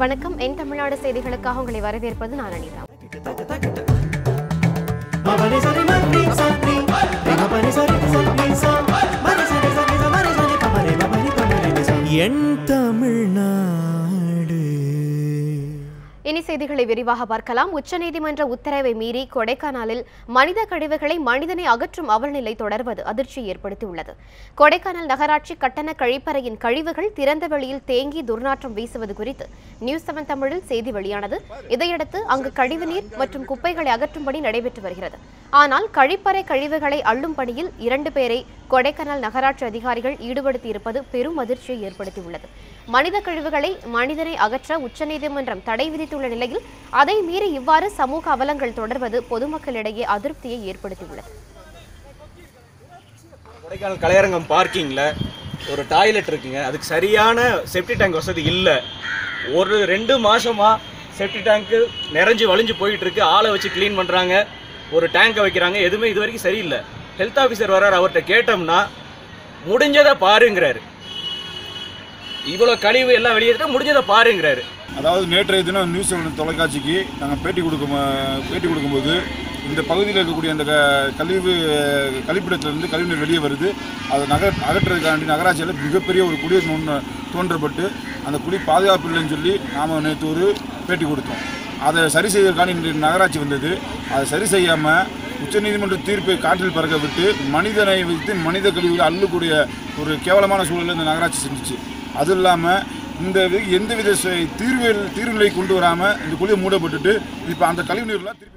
வணக்கம். என் தமிழ்நாடு செய்திகளுக்காக உங்களை வரவேற்பது நான் அனிதா. என் தமிழ்நாடு. இனி செய்திகளை விரிவாக பார்க்கலாம். உச்சநீதிமன்ற உத்தரவை மீறி கொடைக்கானலில் மனித கழிவுகளை மனிதனை அகற்றும் அவல்நிலை தொடர்வது அதிர்ச்சியை ஏற்படுத்தியுள்ளது. கொடைக்கானல் நகராட்சி கட்டண கழிப்பறையின் கழிவுகள் திறந்த வெளியில் தேங்கி துர்நாற்றம் வீசுவது குறித்து நியூஸ் 7 தமிழில் செய்தி வெளியானது. இதையடுத்து அங்கு கழிவுநீர் மற்றும் குப்பைகளை அகற்றும் பணி நடைபெற்று வருகிறது. ஆனால் கழிப்பறை கழிவுகளை அள்ளும் பணியில் 2 பேரை கொடைக்கானல் நகராட்சி அதிகாரிகள் ஈடுபடுத்தியிருப்பது பெரும் அதிர்ச்சியை ஏற்படுத்தியுள்ளது. மனித கழிவுகளை மனிதனை அகற்ற உச்சநீதிமன்றம் தடை விதித்துள்ள நிலையில் அதை மீறி இவ்வாறு சமூக அவலங்கள் தொடர்வது பொதுமக்களிடையே அதிருப்தியை ஏற்படுத்தியுள்ளது. கொடைக்கானல் கலையரங்கம் பார்க்கிங்ல ஒரு டாய்லெட் இருக்குங்க. அதுக்கு சரியான செப்டி டேங்க் வசதி இல்லை. ஒரு 2 மாசமா செப்டி டேங்க்கு நிறைஞ்சு வழிஞ்சு போயிட்டு இருக்கு. ஆளை வச்சு கிளீன் பண்றாங்க, ஒரு டேங்கை வைக்கிறாங்க. எதுவுமே இது வரைக்கும் சரியில்லை. ஹெல்த் ஆஃபீஸர் வர்றாரு, அவர்கிட்ட கேட்டோம்னா முடிஞ்சதை பாருங்கிறாரு. இவ்வளோ கழிவு எல்லாம் வெளியேற்ற முடிஞ்சதை பாருங்கிறாரு. அதாவது நேற்றைய தினம் நியூஸ் 7 தொலைக்காட்சிக்கு நாங்கள் பேட்டி கொடுக்கும்போது இந்த பகுதியில் இருக்கக்கூடிய அந்த கழிப்பிடத்திலிருந்து கழிவுநீர் வெளியே வருது. அதை அகற்றுறதுக்காண்டி நகராட்சியில் மிகப்பெரிய ஒரு குழி தோன்றப்பட்டு அந்த குழி பாதுகாப்பு இல்லைன்னு சொல்லி நாம் நேற்று ஒரு பேட்டி கொடுத்தோம். அதை சரி செய்வதற்கான இன்று நகராட்சி வந்தது. அதை சரி செய்யாமல் உச்சநீதிமன்ற தீர்ப்பை காற்றில் பறக்க விட்டு மனிதனை வைத்து மனித கழிவுகளை அள்ளக்கூடிய ஒரு கேவலமான சூழலை இந்த நகராட்சி செஞ்சிச்சு. அதுவும் இல்லாமல் இந்த எந்தவித தீர்வுகளை கொண்டு வராமல் இந்த குழியை மூடப்பட்டுட்டு இப்போ அந்த கழிவுநீர்லாம் திருப்பி.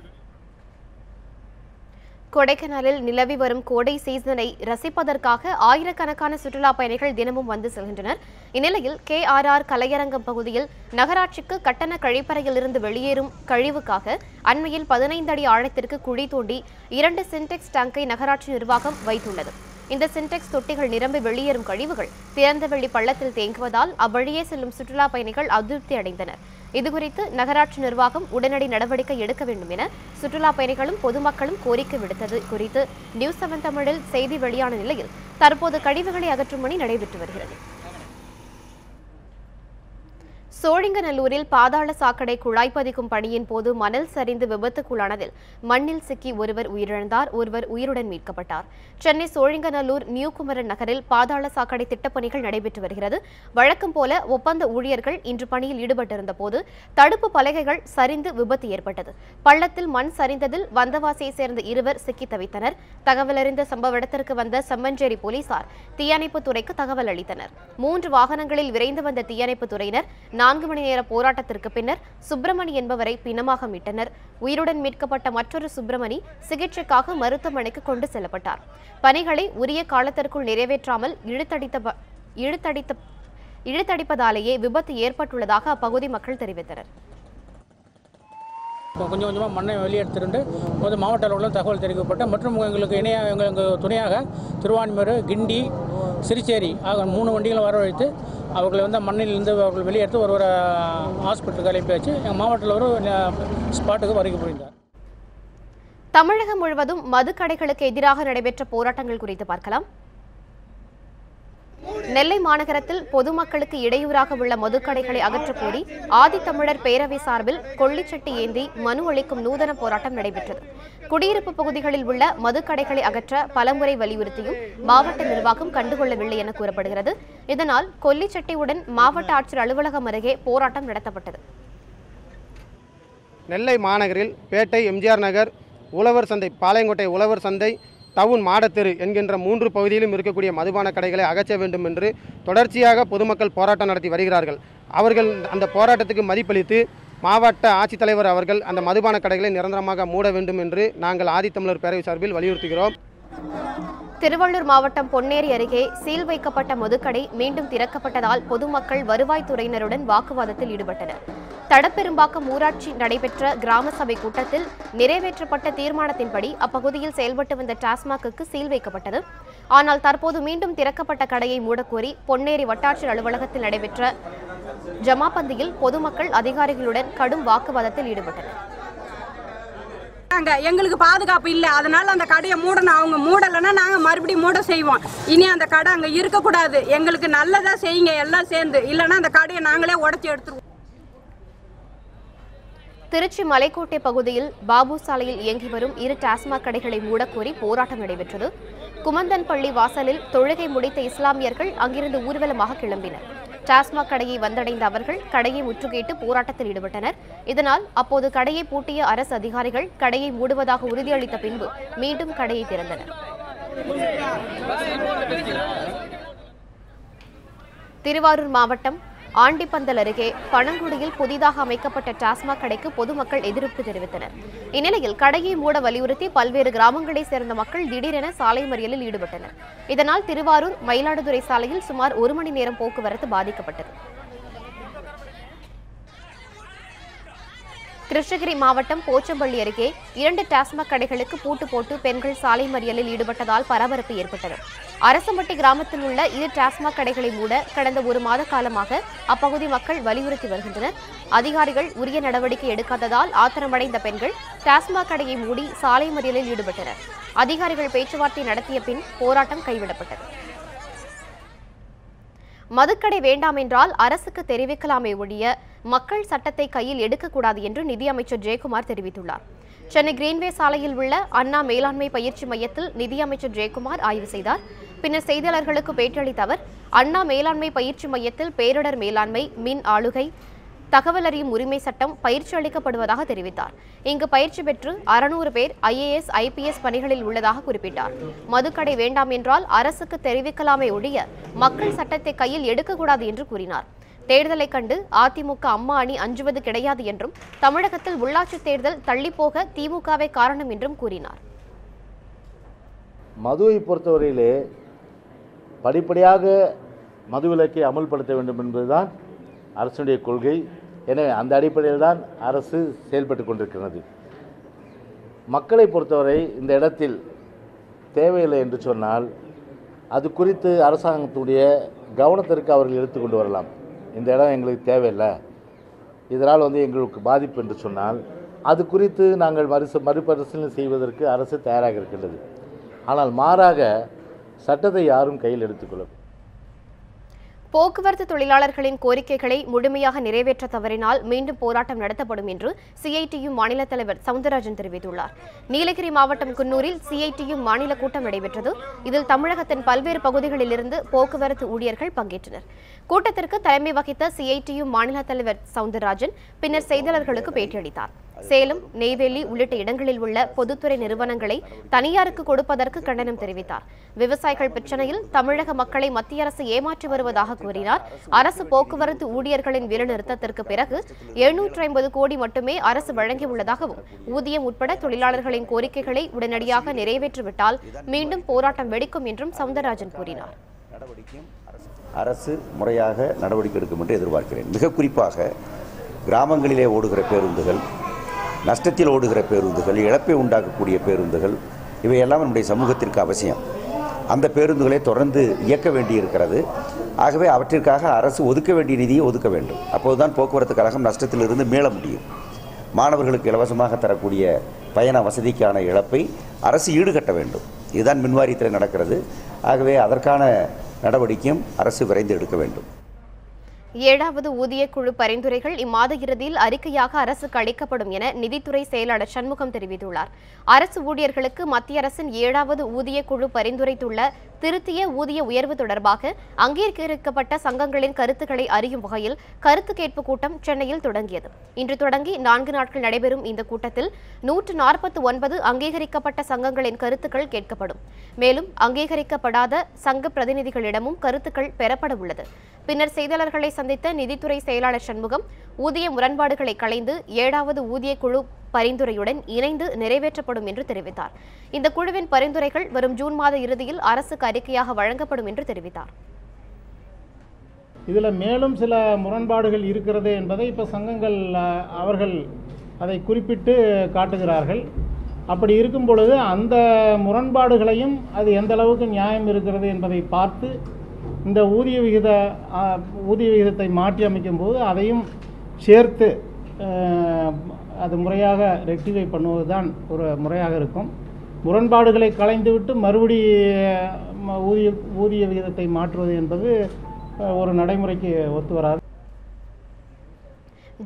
கொடைக்கானலில் நிலவி வரும் கோடை சீசனை ரசிப்பதற்காக ஆயிரக்கணக்கான சுற்றுலா பயணிகள் தினமும் வந்து செல்கின்றனர். இந்நிலையில் KRR கலையரங்கம் பகுதியில் நகராட்சிக்கு கட்டண கழிப்பறையில் இருந்து வெளியேறும் கழிவுக்காக அண்மையில் 15 அடி ஆழத்திற்கு குழி தோண்டி 2 சின்டெக்ஸ் டேங்கை நகராட்சி நிர்வாகம் வைத்துள்ளது. இந்த சின்டெக்ஸ் தொட்டிகள் நிரம்பி வெளியேறும் கழிவுகள் திறந்தவெளி பள்ளத்தில் தேங்குவதால் அவ்வழியே செல்லும் சுற்றுலா பயணிகள் அதிருப்தி அடைந்தனர். இதுகுறித்து நகராட்சி நிர்வாகம் உடனடி நடவடிக்கை எடுக்க வேண்டும் என சுற்றுலா பயணிகளும் பொதுமக்களும் கோரிக்கை விடுத்தது குறித்து நியூஸ் 7 தமிழில் செய்தி வெளியான நிலையில் தற்போது கழிவுகளை அகற்றும் பணி நடைபெற்று வருகிறது. சோழிங்கநல்லூரில் பாதாள சாக்கடை குழாய் பதிக்கும் பணியின் போது மணல் சரிந்து விபத்துக்குள்ளானதில் மண்ணில் சிக்கி ஒருவர் உயிரிழந்தார், ஒருவர் உயிருடன் மீட்கப்பட்டார். சென்னை சோழிங்கநல்லூர் நியூ குமரன் நகரில் பாதாள சாக்கடை திட்டப்பணிகள் நடைபெற்று வருகிறது. வழக்கம் போல ஒப்பந்த ஊழியர்கள் இன்று பணியில் ஈடுபட்டிருந்த போது தடுப்பு பலகைகள் சரிந்து விபத்து ஏற்பட்டது. பள்ளத்தில் மண் சரிந்ததில் வந்தவாசியை சேர்ந்த 2 சிக்கி தவித்தனர். தகவலறிந்த சம்பவ இடத்திற்கு வந்த செம்மஞ்சேரி போலீசார் தீயணைப்பு துறைக்கு தகவல் அளித்தனர். 3 வாகனங்களில் விரைந்து வந்த தீயணைப்பு துறையினர் 4 மணி நேர போராட்டத்திற்கு பின்னர் சுப்பிரமணி என்பவரை பிணமாக மீட்டனர். உயிருடன் மீட்கப்பட்ட மற்றொரு சுப்பிரமணி சிகிச்சைக்காக மருத்துவமனைக்கு கொண்டு செல்லப்பட்டார். பணிகளை உரிய காலத்திற்குள் நிறைவேற்றாமல் இழுத்தடிப்பதாலேயே விபத்து ஏற்பட்டுள்ளதாக அப்பகுதி மக்கள் தெரிவித்தனர். கொஞ்சம் கொஞ்சமாக மண்ணை வெளியெடுத்துட்டு மாவட்ட அளவில் தகவல் தெரிவிக்கப்பட்ட மற்றும் எங்களுக்கு எங்களுக்கு துணையாக திருவான்மியூர், கிண்டி, சிறுச்சேரி ஆக 3 வண்டிகளை வரவழைத்து அவர்களை மண்ணிலிருந்து அவர்கள் வெளியெடுத்து ஒரு ஹாஸ்பிட்டலுக்கு அனுப்பி வச்சு எங்கள் மாவட்டத்தில் ஒரு ஸ்பாட்டுக்கு வருகை புரிந்தார். தமிழகம் முழுவதும் மதுக்கடைகளுக்கு எதிராக நடைபெற்ற போராட்டங்கள் குறித்து பார்க்கலாம். நெல்லை மாநகரத்தில் பொதுமக்களுக்கு இடையூறாக உள்ள மதுக்கடைகளை அகற்றக்கோரி ஆதித்தமிழர் பேரவை சார்பில் கொள்ளிச்சட்டி ஏந்தி மனு அளிக்கும் நூதன போராட்டம் நடைபெற்றது. குடியிருப்பு பகுதிகளில் உள்ள மதுக்கடைகளை அகற்ற பலமுறை வலியுறுத்தியும் மாவட்ட நிர்வாகம் கண்டுகொள்ளவில்லை என கூறப்படுகிறது. இதனால் கொல்லிச்சட்டியுடன் மாவட்ட ஆட்சியர் அலுவலகம் அருகே போராட்டம் நடத்தப்பட்டது. நெல்லை மாநகரில் பேட்டை, எம்ஜிஆர் நகர், உழவர் சந்தை, பாளையங்கோட்டை உழவர் சந்தை, டவுன் மாடத்தெரு என்கின்ற 3 பகுதியிலும் இருக்கக்கூடிய மதுபான கடைகளை அகற்ற வேண்டும் என்று தொடர்ச்சியாக பொதுமக்கள் போராட்டம் நடத்தி வருகிறார்கள். அவர்கள் அந்த போராட்டத்துக்கு மதிப்பளித்து மாவட்ட ஆட்சித்தலைவர் அவர்கள் அந்த மதுபான கடைகளை நிரந்தரமாக மூட வேண்டும் என்று நாங்கள் ஆதித்தமிழர் பேரவை சார்பில் வலியுறுத்துகிறோம். திருவள்ளூர் மாவட்டம் பொன்னேரி அருகே சீல் வைக்கப்பட்ட மதுக்கடை மீண்டும் திறக்கப்பட்டதால் பொதுமக்கள் வருவாய்த்துறையினருடன் வாக்குவாதத்தில் ஈடுபட்டனர். தடப்பெரும்பாக்கம் ஊராட்சி நடைபெற்ற கிராம சபை கூட்டத்தில் நிறைவேற்றப்பட்ட தீர்மானத்தின்படி அப்பகுதியில் செயல்பட்டு வந்த டாஸ்மாக்கு சீல் வைக்கப்பட்டது. ஆனால் தற்போது மீண்டும் திறக்கப்பட்ட கடையை மூடக்கோரி பொன்னேரி வட்டாட்சியர் அலுவலகத்தில் நடைபெற்ற ஜமாபந்தியில் பொதுமக்கள் அதிகாரிகளுடன் கடும் வாக்குவாதத்தில் ஈடுபட்டனர். எங்களுக்கு பாதுகாப்பு இல்லை, அதனால அந்த கடையை மூடணும். அவங்க மூடலைன்னா நாங்கள் மறுபடியும் மூட செய்வோம். இனி அந்த கடை அங்கே இருக்கக்கூடாது. எங்களுக்கு நல்லதா செய்யுங்க எல்லாம் சேர்ந்து, இல்லைன்னா அந்த கடையை நாங்களே உடச்சி எடுத்துருவோம். திருச்சி மலைக்கோட்டை பகுதியில் பாபு சாலையில் இயங்கி வரும் 2 டாஸ்மாக் கடைகளை மூடக்கோரி போராட்டம் நடைபெற்றது. குமந்தன்பள்ளி வாசலில் தொழுகை முடித்த இஸ்லாமியர்கள் அங்கிருந்து ஊர்வலமாக கிளம்பினர். டாஸ்மாக் கடையை வந்தடைந்த அவர்கள் கடையை முற்றுகையிட்டு போராட்டத்தில் ஈடுபட்டனர். இதனால் அப்போது கடையை பூட்டிய அரசு அதிகாரிகள் கடையை மூடுவதாக உறுதியளித்த பின்பு மீண்டும் கடையை திறந்தனர். திருவாரூர் மாவட்டம் ஆண்டிப்பந்தல் அருகே பனங்குடியில் புதிதாக அமைக்கப்பட்ட டாஸ்மாக் கடைக்கு பொதுமக்கள் எதிர்ப்பு தெரிவித்தனர். இந்நிலையில் கடையை மூட வலியுறுத்தி பல்வேறு கிராமங்களைச் சேர்ந்த மக்கள் திடீரென சாலை மறியலில் ஈடுபட்டனர். இதனால் திருவாரூர் மயிலாடுதுறை சாலையில் சுமார் 1 மணி நேரம் போக்குவரத்து பாதிக்கப்பட்டது. கிருஷ்ணகிரி மாவட்டம் போச்சம்பள்ளி அருகே 2 டாஸ்மாக் கடைகளுக்கு பூட்டு போட்டு பெண்கள் சாலை மறியலில் ஈடுபட்டதால் பரபரப்பு ஏற்பட்டது. அரசம்பட்டி கிராமத்தில் உள்ள 2 டாஸ்மாக் கடைகளை மூட கடந்த 1 மாத காலமாக அப்பகுதி மக்கள் வலியுறுத்தி வருகின்றனர். அதிகாரிகள் உரிய நடவடிக்கை எடுக்காததால் ஆத்திரமடைந்த பெண்கள் டாஸ்மாக் கடையை மூடி சாலை மறியலில் ஈடுபட்டனர். அதிகாரிகள் பேச்சுவார்த்தை நடத்திய பின் போராட்டம் கைவிடப்பட்டது. மதுக்கடை வேண்டாம் என்றால் அரசுக்கு தெரிவிக்கலாமே ஒழிய மக்கள் சட்டத்தை கையில் எடுக்கக்கூடாது என்று நிதியமைச்சர் ஜெயக்குமார் தெரிவித்துள்ளார். சென்னை கிரீன்வே சாலையில் உள்ள அண்ணா மேலாண்மை பயிற்சி மையத்தில் நிதியமைச்சர் ஜெயக்குமார் ஆய்வு செய்தார். பின்னர் செய்தியாளர்களுக்கு பேட்டியளித்த அவர், அண்ணா மேலாண்மை பயிற்சி மையத்தில் பேரிடர் மேலாண்மை, மின் ஆளுகை, தகவல் அறியும் உரிமை சட்டம் பயிற்சி அளிக்கப்படுவதாக தெரிவித்தார். இங்கு பயிற்சி பெற்று 600 பேர் IAS, IPS பணிகளில் உள்ளதாக குறிப்பிட்டார். மதுக்கடை வேண்டாம் என்றால் அரசுக்கு தெரிவிக்கலாமே ஒழிய மக்கள் சட்டத்தை கையில் எடுக்கக்கூடாது என்று கூறினார். தேர்தலை கண்டு அதிமுக அம்மா அணி அஞ்சுவது கிடையாது என்றும் தமிழகத்தில் உள்ளாட்சி தேர்தல் தள்ளிப்போக திமுகவே காரணம் என்றும் கூறினார். மதுவை பொறுத்தவரையிலே படிப்படியாக மதுவிலக்கை அமல்படுத்த வேண்டும் என்பதுதான் அரசுடைய கொள்கை. எனவே அந்த அடிப்படையில் தான் அரசு செயல்பட்டு கொண்டிருக்கிறது. மக்களை பொறுத்தவரை இந்த இடத்தில் தேவையில்லை என்று சொன்னால் அது குறித்து அரசாங்கத்துடைய கவனத்திற்கு அவர்கள் எடுத்துக்கொண்டு வரலாம். இந்த இடம் எங்களுக்கு தேவையில்லை, இதனால் எங்களுக்கு பாதிப்பு என்று சொன்னால் அது குறித்து நாங்கள் மறுபரிசீலனை செய்வதற்கு அரசு தயாராக இருக்கின்றது. ஆனால் மாறாக சட்டத்தை யாரும் கையில் எடுத்துக்கொள்ளும். போக்குவரத்து தொழிலாளர்களின் கோரிக்கைகளை முழுமையாக நிறைவேற்ற தவறினால் மீண்டும் போராட்டம் நடத்தப்படும் என்று CITU மாநில தலைவர் சவுந்தரராஜன் தெரிவித்துள்ளார். நீலகிரி மாவட்டம் குன்னூரில் CITU மாநில கூட்டம் நடைபெற்றது. இதில் தமிழகத்தின் பல்வேறு பகுதிகளிலிருந்து போக்குவரத்து ஊழியர்கள் பங்கேற்றனர். கூட்டத்திற்கு தலைமை வகித்த CITU மாநில தலைவர் சவுந்தரராஜன் பின்னர் செய்தியாளர்களுக்கு பேட்டியளித்தார். சேலம், நெய்வேலி உள்ளிட்ட இடங்களில் உள்ள பொதுத்துறை நிறுவனங்களை தனியாருக்கு கொடுப்பதற்கு கண்டனம் தெரிவித்தார். விவசாயிகள் பிரச்சனையில் தமிழக மக்களை மத்திய அரசு ஏமாற்றி வருவதாக கூறினார். அரசு போக்குவரத்து ஊழியர்களின் வேலைநிறுத்தத்திற்கு பிறகு 750 கோடி மட்டுமே அரசு வழங்கியுள்ளதாகவும் ஊதியம் உட்பட தொழிலாளர்களின் கோரிக்கைகளை உடனடியாக நிறைவேற்றிவிட்டால் மீண்டும் போராட்டம் வெடிக்கும் என்றும் சவுந்தரராஜன் கூறினார். அரசு முறையாக நடவடிக்கை எடுக்கும் என்று எதிர்பார்க்கிறேன். மிக குறிப்பாக கிராமங்களிலே ஓடுகிற பேருந்துகள், நஷ்டத்தில் ஓடுகிற பேருந்துகள், இழப்பை உண்டாக்கக்கூடிய பேருந்துகள், இவையெல்லாம் நம்முடைய சமூகத்திற்கு அவசியம். அந்த பேருந்துகளை தொடர்ந்து இயக்க வேண்டியிருக்கிறது. ஆகவே அவற்றிற்காக அரசு ஒதுக்க வேண்டிய நிதியை ஒதுக்க வேண்டும். அப்போதுதான் போக்குவரத்து கழகம் நஷ்டத்திலிருந்து மீள முடியும். மாணவர்களுக்கு இலவசமாக தரக்கூடிய பயண வசதிக்கான இழப்பை அரசு ஈடுகட்ட வேண்டும். இதுதான் மின்வாரியத்தில் நடக்கிறது. ஆகவே அதற்கான நடவடிக்கையும் அரசு விரைந்து எடுக்க வேண்டும். 7வது ஊதியக்குழு பரிந்துரைகள் இம்மாத இறுதியில் அறிக்கையாக அரசுக்கு அளிக்கப்படும் என நிதித்துறை செயலாளர் சண்முகம் தெரிவித்துள்ளார். அரசு ஊழியர்களுக்கு மத்திய அரசின் 7வது ஊதியக்குழு பரிந்துரைத்துள்ள திருத்திய ஊதிய உயர்வு தொடர்பாக அங்கீகரிக்கப்பட்ட சங்கங்களின் கருத்துக்களை அறியும் வகையில் கருத்து கேட்பு கூட்டம் சென்னையில் தொடங்கியது. இன்று தொடங்கி 4 நாட்கள் நடைபெறும் இந்த கூட்டத்தில் 149 அங்கீகரிக்கப்பட்ட சங்கங்களின் கருத்துக்கள் கேட்கப்படும். மேலும் அங்கீகரிக்கப்படாத சங்க பிரதிநிதிகளிடமும் கருத்துக்கள் பெறப்பட உள்ளது. பின்னர் செய்தியாளர்களை சந்தித்த நிதித்துறை செயலாளர் சண்முகம் ஊதிய முரண்பாடுகளை களைந்து 7வது ஊதியக்குழு பரிந்துரையுடன் இணைந்து நிறைவேற்றப்படும் என்று தெரிவித்தார். இந்த குழுவின் பரிந்துரைகள் வரும் ஜூன் மாத இறுதியில் அரசுக்கு அறிக்கையாக வழங்கப்படும் என்று தெரிவித்தார். இதில் மேலும் சில முரண்பாடுகள் இருக்கிறது என்பதை இப்போ சங்கங்கள் அவர்கள் அதை குறிப்பிட்டு காட்டுகிறார்கள். அப்படி இருக்கும் பொழுது அந்த முரண்பாடுகளையும் அது எந்த அளவுக்கு நியாயம் இருக்கிறது என்பதை பார்த்து இந்த ஊதிய விகிதத்தை மாற்றி அமைக்கும் போது அதையும் சேர்த்து அது முறையாக ரெக்டிஃபை பண்ணுவது தான் ஒரு முறையாக இருக்கும். முரண்பாடுகளை களைந்துவிட்டு மறுபடி ஊதிய விகிதத்தை மாற்றுவது என்பது ஒரு நடைமுறைக்கு ஒத்து வராது.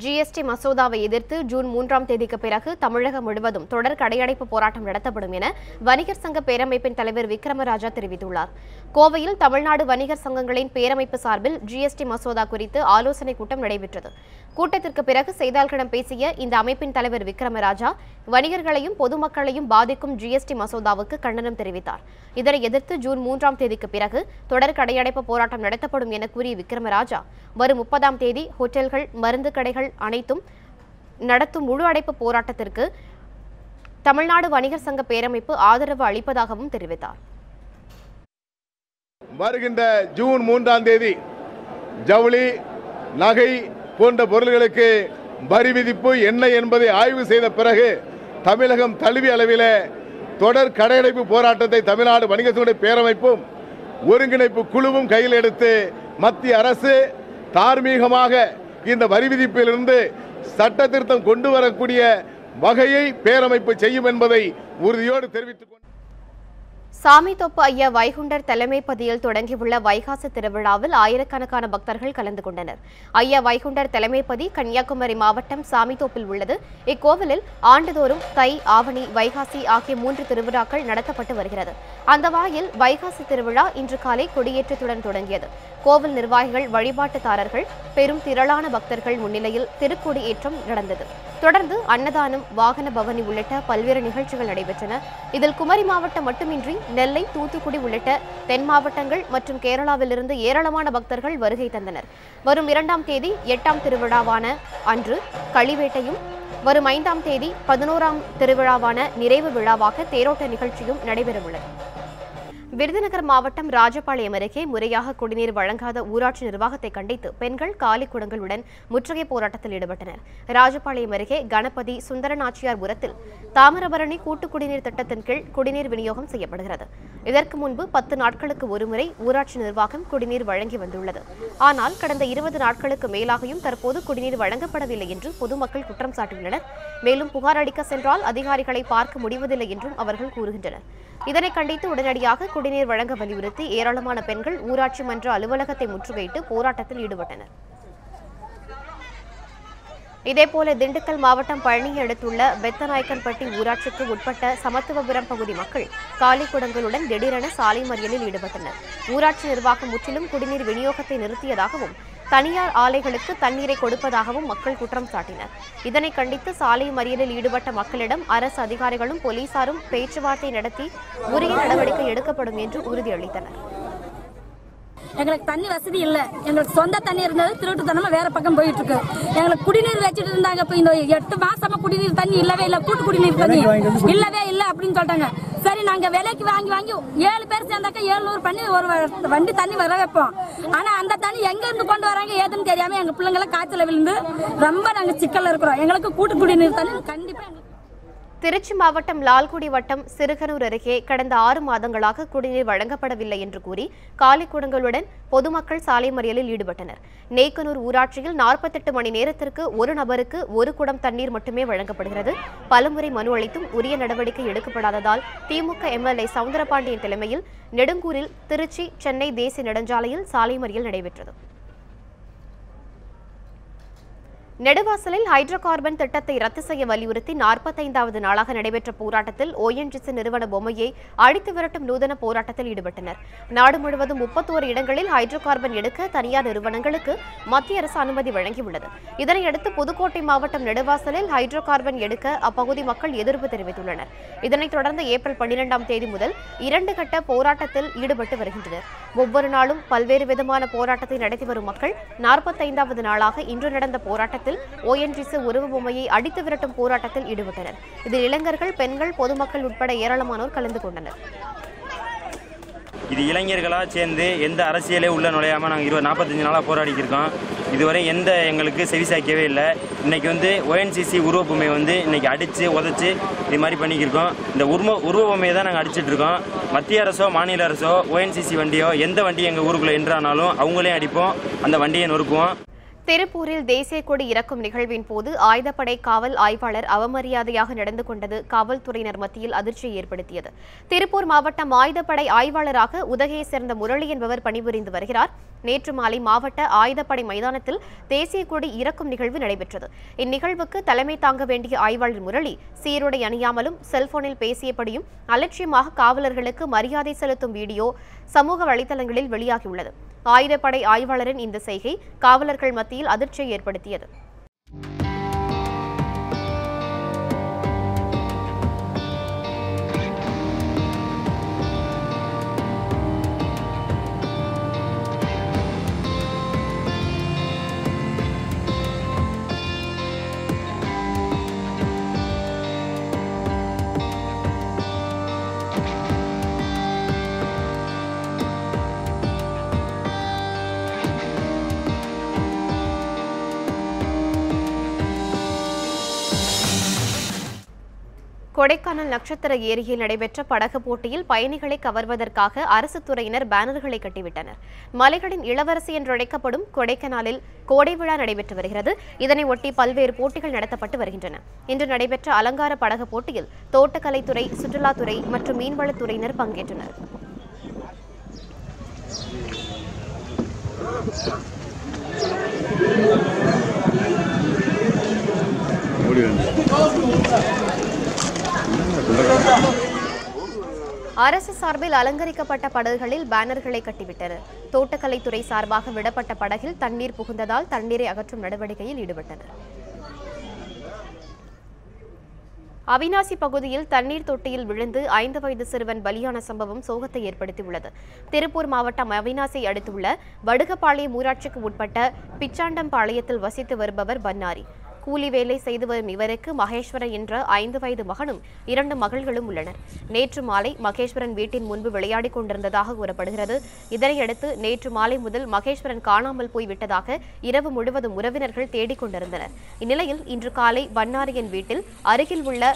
ஜிஎஸ்டி மசோதாவை எதிர்த்து ஜூன் 3ஆம் தேதிக்கு பிறகு தமிழகம் முழுவதும் தொடர் கடையடைப்பு போராட்டம் நடத்தப்படும் என வணிகர் சங்க பேரமைப்பின் தலைவர் விக்ரமராஜா தெரிவித்துள்ளார். கோவையில் தமிழ்நாடு வணிகர் சங்கங்களின் பேரமைப்பு சார்பில் ஜிஎஸ்டி மசோதா குறித்து ஆலோசனைக் கூட்டம் நடைபெற்றது. கூட்டத்திற்கு பிறகு செய்தியாளர்களிடம் பேசிய இந்த அமைப்பின் தலைவர் விக்ரமராஜா, வணிகர்களையும் பொதுமக்களையும் பாதிக்கும் ஜிஎஸ்டி மசோதாவுக்கு கண்டனம் தெரிவித்தார். இதனை எதிர்த்து ஜூன் 3ஆம் தேதிக்கு பிறகு தொடர் கடையடைப்பு போராட்டம் நடத்தப்படும் என கூறிய விக்ரமராஜா, வரும் 30ஆம் தேதி ஹோட்டல்கள், மருந்து கடைகள் அனைத்தும் நடத்தும் முழு அடைப்பு போராட்டத்திற்கு தமிழ்நாடு வணிகர் சங்க பேரமைப்பு ஆதரவு அளிப்பதாகவும் தெரிவித்தார். வருகின்ற ஜூன் 3ஆம் தேதி ஜவுளி, நகை போன்ற பொருள்களுக்கு வரி விதிப்பு என்ன என்பதை ஆய்வு செய்த பிறகு தமிழகம் தழுவிய அளவில் தொடர் கடையடைப்பு போராட்டத்தை தமிழ்நாடு வணிகர் சங்க பேரமைப்பும் ஒருங்கிணைப்பு குழுவும் கையில் எடுத்து மத்திய அரசு தார்மீகமாக இந்த வரி விதிப்பிலிருந்து சட்ட திருத்தம் கொண்டு வரக்கூடிய வகையை பேரமைப்பு செய்யும் என்பதை உறுதியோடு தெரிவித்துக் கொண்டு சாமித்தோப்பு ஐயா வைகுண்டர் தலைமைப்பதியில் தொடங்கியுள்ள வைகாசி திருவிழாவில் ஆயிரக்கணக்கான பக்தர்கள் கலந்து கொண்டனர். ஐயா வைகுண்டர் தலைமைப்பதி கன்னியாகுமரி மாவட்டம் சாமித்தோப்பில் உள்ளது. இக்கோவிலில் ஆண்டுதோறும் தை, ஆவணி, வைகாசி ஆகிய 3 திருவிழாக்கள் நடத்தப்பட்டு வருகிறது. அந்த வகையில் வைகாசி திருவிழா இன்று காலை கொடியேற்றத்துடன் தொடங்கியது. கோவில் நிர்வாகிகள், வழிபாட்டுதாரர்கள், பெரும் திரளான பக்தர்கள் முன்னிலையில் திருக்கொடி ஏற்றம் நடந்தது. தொடர்ந்து அன்னதானம், வாகன பவனி உள்ளிட்ட பல்வேறு நிகழ்ச்சிகள் நடைபெற்றன. இதில் குமரி மாவட்டம் மட்டுமின்றி நெல்லை, தூத்துக்குடி உள்ளிட்ட தென் மாவட்டங்கள் மற்றும் கேரளாவிலிருந்து ஏராளமான பக்தர்கள் வருகை தந்தனர். வரும் 2ஆம் தேதி 8ஆம் திருவிழாவான அன்று களிவேட்டையும், வரும் 5ஆம் தேதி 11ஆம் திருவிழாவான நிறைவு விழாவாக தேரோட்ட நிகழ்ச்சியும் நடைபெறவுள்ளது. விருதுநகர் மாவட்டம் ராஜபாளையம் அருகே முறையாக குடிநீர் வழங்காத ஊராட்சி நிர்வாகத்தை கண்டித்து பெண்கள் காலி குடங்களுடன் முற்றுகை போராட்டத்தில் ஈடுபட்டனர். ராஜபாளையம் அருகே கணபதி சுந்தரநாச்சியார்புரத்தில் தாமிரபரணி கூட்டு குடிநீர் திட்டத்தின் கீழ் குடிநீர் விநியோகம் செய்யப்படுகிறது. இதற்கு முன்பு 10 நாட்களுக்கு ஒருமுறை ஊராட்சி நிர்வாகம் குடிநீர் வழங்கி வந்துள்ளது. ஆனால் கடந்த 20 நாட்களுக்கு மேலாகியும் தற்போது குடிநீர் வழங்கப்படவில்லை என்று பொதுமக்கள் குற்றம் சாட்டியுள்ளனர். மேலும் புகார் அளிக்க சென்றால் அதிகாரிகளை பார்க்க முடிவதில்லை என்றும் அவர்கள் கூறுகின்றனர். இதனை கண்டித்து உடனடியாக குடிநீர் வழங்க வலியுறுத்தி ஏராளமான பெண்கள் ஊராட்சி மன்ற அலுவலகத்தை முற்றுகையிட்டு போராட்டத்தில் ஈடுபட்டனர். இதேபோல திண்டுக்கல் மாவட்டம் பழனியை அடுத்துள்ள பெத்தநாயக்கன்பட்டி ஊராட்சிக்கு உட்பட்ட சமத்துவபுரம் பகுதி மக்கள் காலி குடங்களுடன் திடீரென சாலை மறியலில் ஈடுபட்டனர். ஊராட்சி நிர்வாகம் முற்றிலும் குடிநீர் விநியோகத்தை நிறுத்தியதாகவும் தனியார் ஆலைகளுக்கு தண்ணீரை கொடுப்பதாகவும் மக்கள் குற்றம் சாட்டினர். இதனை கண்டித்து சாலை மறியலில் ஈடுபட்ட மக்களிடம் அரசு அதிகாரிகளும் போலீசாரும் பேச்சுவார்த்தை நடத்தி உரிய நடவடிக்கை எடுக்கப்படும் என்று உறுதியளித்தனர். எங்களுக்கு தண்ணி வசதி இல்லை. எங்களுக்கு சொந்த தண்ணி இருந்தது திருட்டுத்தனமா வேற பக்கம் போயிட்டு இருக்கு. எங்களுக்கு குடிநீர் வச்சுட்டு இருந்தாங்க. இப்போ இந்த 8 மாசமா குடிநீர் தண்ணி இல்லவே இல்லை. கூட்டு குடிநீர் தண்ணி இல்லவே இல்லை அப்படின்னு சொல்லிட்டாங்க. சரி, நாங்க விலைக்கு வாங்கி 7 பேர் சேர்ந்தாக்க 700 பண்ணி ஒரு வண்டி தண்ணி வர வைப்போம். ஆனா அந்த தண்ணி எங்க இருந்து கொண்டு வராங்க ஏதுன்னு தெரியாம எங்க பிள்ளைங்களை காய்ச்சல விழுந்து ரொம்ப நாங்க சிக்கல்ல இருக்கிறோம். எங்களுக்கு கூட்டு குடிநீர் தண்ணி கண்டிப்பா. திருச்சி மாவட்டம் லால்குடி வட்டம் சிறுகனூர் அருகே கடந்த 6 மாதங்களாக குடிநீர் வழங்கப்படவில்லை என்று கூறி காலி குடங்களுடன் பொதுமக்கள் சாலை மறியலில் ஈடுபட்டனர். நெய்க்கனூர் ஊராட்சியில் 48 மணி நேரத்திற்கு ஒரு நபருக்கு 1 குடம் தண்ணீர் மட்டுமே வழங்கப்படுகிறது. பலமுறை மனு அளித்தும் உரிய நடவடிக்கை எடுக்கப்படாததால் திமுக எம்எல்ஏ சவுந்தரபாண்டியன் தலைமையில் நெடுங்கூரில் திருச்சி சென்னை தேசிய நெடுஞ்சாலையில் சாலை மறியல் நடைபெற்றது. நெடுவாசலில் ஹைட்ரோ கார்பன் திட்டத்தை ரத்து செய்ய வலியுறுத்தி 45வது நாளாக நடைபெற்ற போராட்டத்தில் ONGC நிறுவன பொம்மையை அடித்து விரட்டும் நூதன போராட்டத்தில் ஈடுபட்டனர். நாடு முழுவதும் 31 இடங்களில் ஹைட்ரோ கார்பன் எடுக்க தனியார் நிறுவனங்களுக்கு மத்திய அரசு அனுமதி வழங்கியுள்ளது. இதனையடுத்து புதுக்கோட்டை மாவட்டம் நெடுவாசலில் ஹைட்ரோ கார்பன் எடுக்க அப்பகுதி மக்கள் எதிர்ப்பு தெரிவித்துள்ளனர். இதனைத் தொடர்ந்து ஏப்ரல் 12ஆம் தேதி முதல் 2 கட்ட போராட்டத்தில் ஈடுபட்டு வருகின்றனர். ஒவ்வொரு நாளும் பல்வேறு விதமான போராட்டத்தை நடத்தி வரும் மக்கள் 45வது நாளாக இன்று நடந்த போராட்டத்தில் ONGC உருவ பொம்மையை அடித்து விரட்டும் போராட்டத்தில் ஈடுபட்டனர். இதில் இளைஞர்கள், பெண்கள், பொதுமக்கள் உட்பட ஏராளமானோர் கலந்து கொண்டனர். இது இளைஞர்களாக சேர்ந்து எந்த அரசியலே உள்ள நுழையாமல் நாங்கள் 45 நாளாக போராடிக்கிருக்கோம். இதுவரை எந்த எங்களுக்கு செவிசாய்க்கவே இல்லை. இன்றைக்கி ONGC உருவ பொம்மையை இன்றைக்கி அடித்து உதச்சி இது மாதிரி பண்ணிக்கிருக்கோம். இந்த உருவ பொம்மையை தான் நாங்கள் அடிச்சிட்ருக்கோம். மத்திய அரசோ மாநில அரசோ ONGC வண்டியோ எந்த வண்டி எங்கள் ஊருக்குள்ளே என்றானாலும் அவங்களே அடிப்போம், அந்த வண்டியை நொறுக்குவோம். திருப்பூரில் தேசிய கொடி இறக்கும் நிகழ்வின் போது ஆயுதப்படை காவல் ஆய்வாளர் அவமரியாதையாக நடந்து கொண்டது காவல்துறையினர் மத்தியில் அதிர்ச்சியை ஏற்படுத்தியது. திருப்பூர் மாவட்டம் ஆயுதப்படை ஆய்வாளராக உதகையை சேர்ந்த முரளி என்பவர் பணிபுரிந்து வருகிறார். நேற்று மாலை மாவட்ட ஆயுதப்படை மைதானத்தில் தேசிய கொடி இறக்கும் நிகழ்வு நடைபெற்றது. இந்நிகழ்வுக்கு தலைமை தாங்க வேண்டிய ஆய்வாளர் முரளி சீருடை அணியாமலும் செல்போனில் பேசியபடியும் அலட்சியமாக காவலர்களுக்கு மரியாதை செலுத்தும் வீடியோ சமூக வலைதளங்களில் வெளியாகியுள்ளது. ஆயுதப்படை ஆய்வாளரின் இந்த செய்கை காவலர்கள் மத்தியில் அதிர்ச்சியை ஏற்படுத்தியது. கொடைக்கானல் நட்சத்திர ஏரியில் நடைபெற்ற படகு போட்டியில் பயணிகளை கவர்வதற்காக அரசு துறையினர் பேனர்களை கட்டிவிட்டனர். மலைகளின் இளவரசி என்று அழைக்கப்படும் கொடைக்கானலில் கோடை விழா நடைபெற்று வருகிறது. இதனை ஒட்டி பல்வேறு போட்டிகள் நடத்தப்பட்டு வருகின்றன. இன்று நடைபெற்ற அலங்கார படகு போட்டியில் தோட்டக்கலைத்துறை, சுற்றுலாத்துறை மற்றும் மீன்வளத்துறையினர் பங்கேற்றனர். அரசு சார்பில் அலங்கரிக்கப்பட்ட படகுகளில் பேனர்களை கட்டிவிட்டனர். தோட்டக்கலைத்துறை சார்பாக விடப்பட்ட படகில் தண்ணீர் புகுந்ததால் தண்ணீரை அகற்றும் நடவடிக்கையில் ஈடுபட்டனர். அவிநாசி பகுதியில் தண்ணீர் தொட்டியில் விழுந்து 5 வயது சிறுவன் பலியான சம்பவம் சோகத்தை ஏற்படுத்தியுள்ளது. திருப்பூர் மாவட்டம் அவிநாசியை அடுத்துள்ள வடுகப்பாளையம் ஊராட்சிக்கு உட்பட்ட பிச்சாண்டம்பாளையத்தில் வசித்து வருபவர் பன்னாரி. கூலி வேலை செய்து வரும் இவருக்கு மகேஸ்வரன் என்ற 5 வயது மகனும் 2 மகள்களும் உள்ளனர். நேற்று மாலை மகேஸ்வரன் வீட்டின் முன்பு விளையாடிக் கொண்டிருந்ததாக கூறப்படுகிறது. இதனையடுத்து நேற்று மாலை முதல் மகேஸ்வரன் காணாமல் போய்விட்டதாக இரவு முழுவதும் உறவினர்கள் தேடிக் கொண்டிருந்தனர். இந்நிலையில் இன்று காலை பன்னாரியின் வீட்டில் அருகில் உள்ள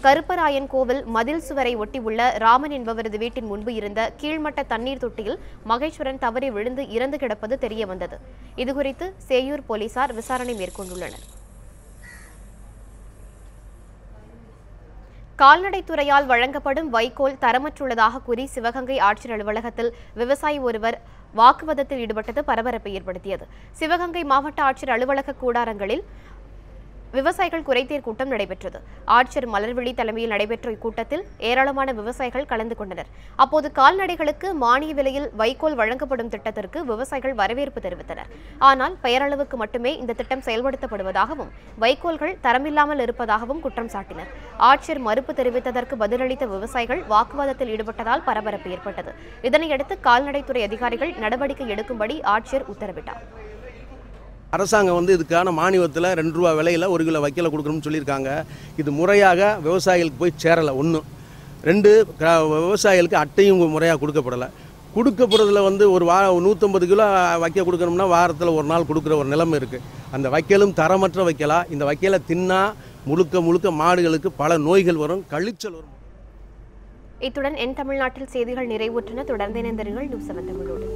கருப்பராயன் கோவில் மதில் சுவரை ஒட்டியுள்ள ராமன் என்பவரது வீட்டின் முன்பு இருந்த கீழ்மட்ட தண்ணீர் தொட்டியில் மகேஸ்வரன் தவறி விழுந்து இறந்து கிடப்பது தெரியவந்தது. இதுகுறித்து சேயூர் போலீசார் விசாரணை மேற்கொண்டுள்ளனர். கால்நடைத்துறையால் வழங்கப்படும் வைக்கோல் தரமற்றுள்ளதாக கூறி சிவகங்கை ஆட்சியர் அலுவலகத்தில் விவசாயி ஒருவர் வாக்குவாதத்தில் ஈடுபட்டது பரபரப்பை ஏற்படுத்தியது. சிவகங்கை மாவட்ட ஆட்சியர் அலுவலக கூடாரங்களில் விவசாயிகள் குறைதீர் கூட்டம் நடைபெற்றது. ஆட்சியர் மலர்விழி தலைமையில் நடைபெற்ற இக்கூட்டத்தில் ஏராளமான விவசாயிகள் கலந்து கொண்டனர். அப்போது கால்நடைகளுக்கு மானிய விலையில் வைக்கோல் வழங்கப்படும் திட்டத்திற்கு விவசாயிகள் வரவேற்பு தெரிவித்தனர். ஆனால் பெயரளவுக்கு மட்டுமே இந்த திட்டம் செயல்படுத்தப்படுவதாகவும் வைக்கோல்கள் தரமில்லாமல் இருப்பதாகவும் குற்றம் சாட்டினர். ஆட்சியர் மறுப்பு தெரிவித்ததற்கு பதிலளித்த விவசாயிகள் வாக்குவாதத்தில் ஈடுபட்டதால் பரபரப்பு ஏற்பட்டது. இதனையடுத்து கால்நடைத்துறை அதிகாரிகள் நடவடிக்கை எடுக்கும்படி ஆட்சியர் உத்தரவிட்டார். அரசாங்கம் இதுக்கான மானியத்தில் 2 ரூபா விலையில் 1 கிலோ வைக்கோலை கொடுக்கணும்னு சொல்லியிருக்காங்க. இது முறையாக விவசாயிகளுக்கு போய் சேரலை. 1 2 விவசாயிகளுக்கு அட்டையும் முறையாக கொடுக்கப்படலை. கொடுக்கப்படுறதுல ஒரு 150 கிலோ வைக்க கொடுக்கணும்னா வாரத்தில் ஒரு நாள் கொடுக்குற ஒரு நிலைமை இருக்குது. அந்த வைக்கலும் தரமற்ற வைக்கலா. இந்த வைக்கலை தின்னா முழுக்க மாடுகளுக்கு பல நோய்கள் வரும், கழிச்சல் வரும். இத்துடன் என் தமிழ்நாட்டில் செய்திகள் நிறைவுற்றன. தொடர்ந்து இணைந்திருங்கள் நியூஸ் 7 தமிழோடு.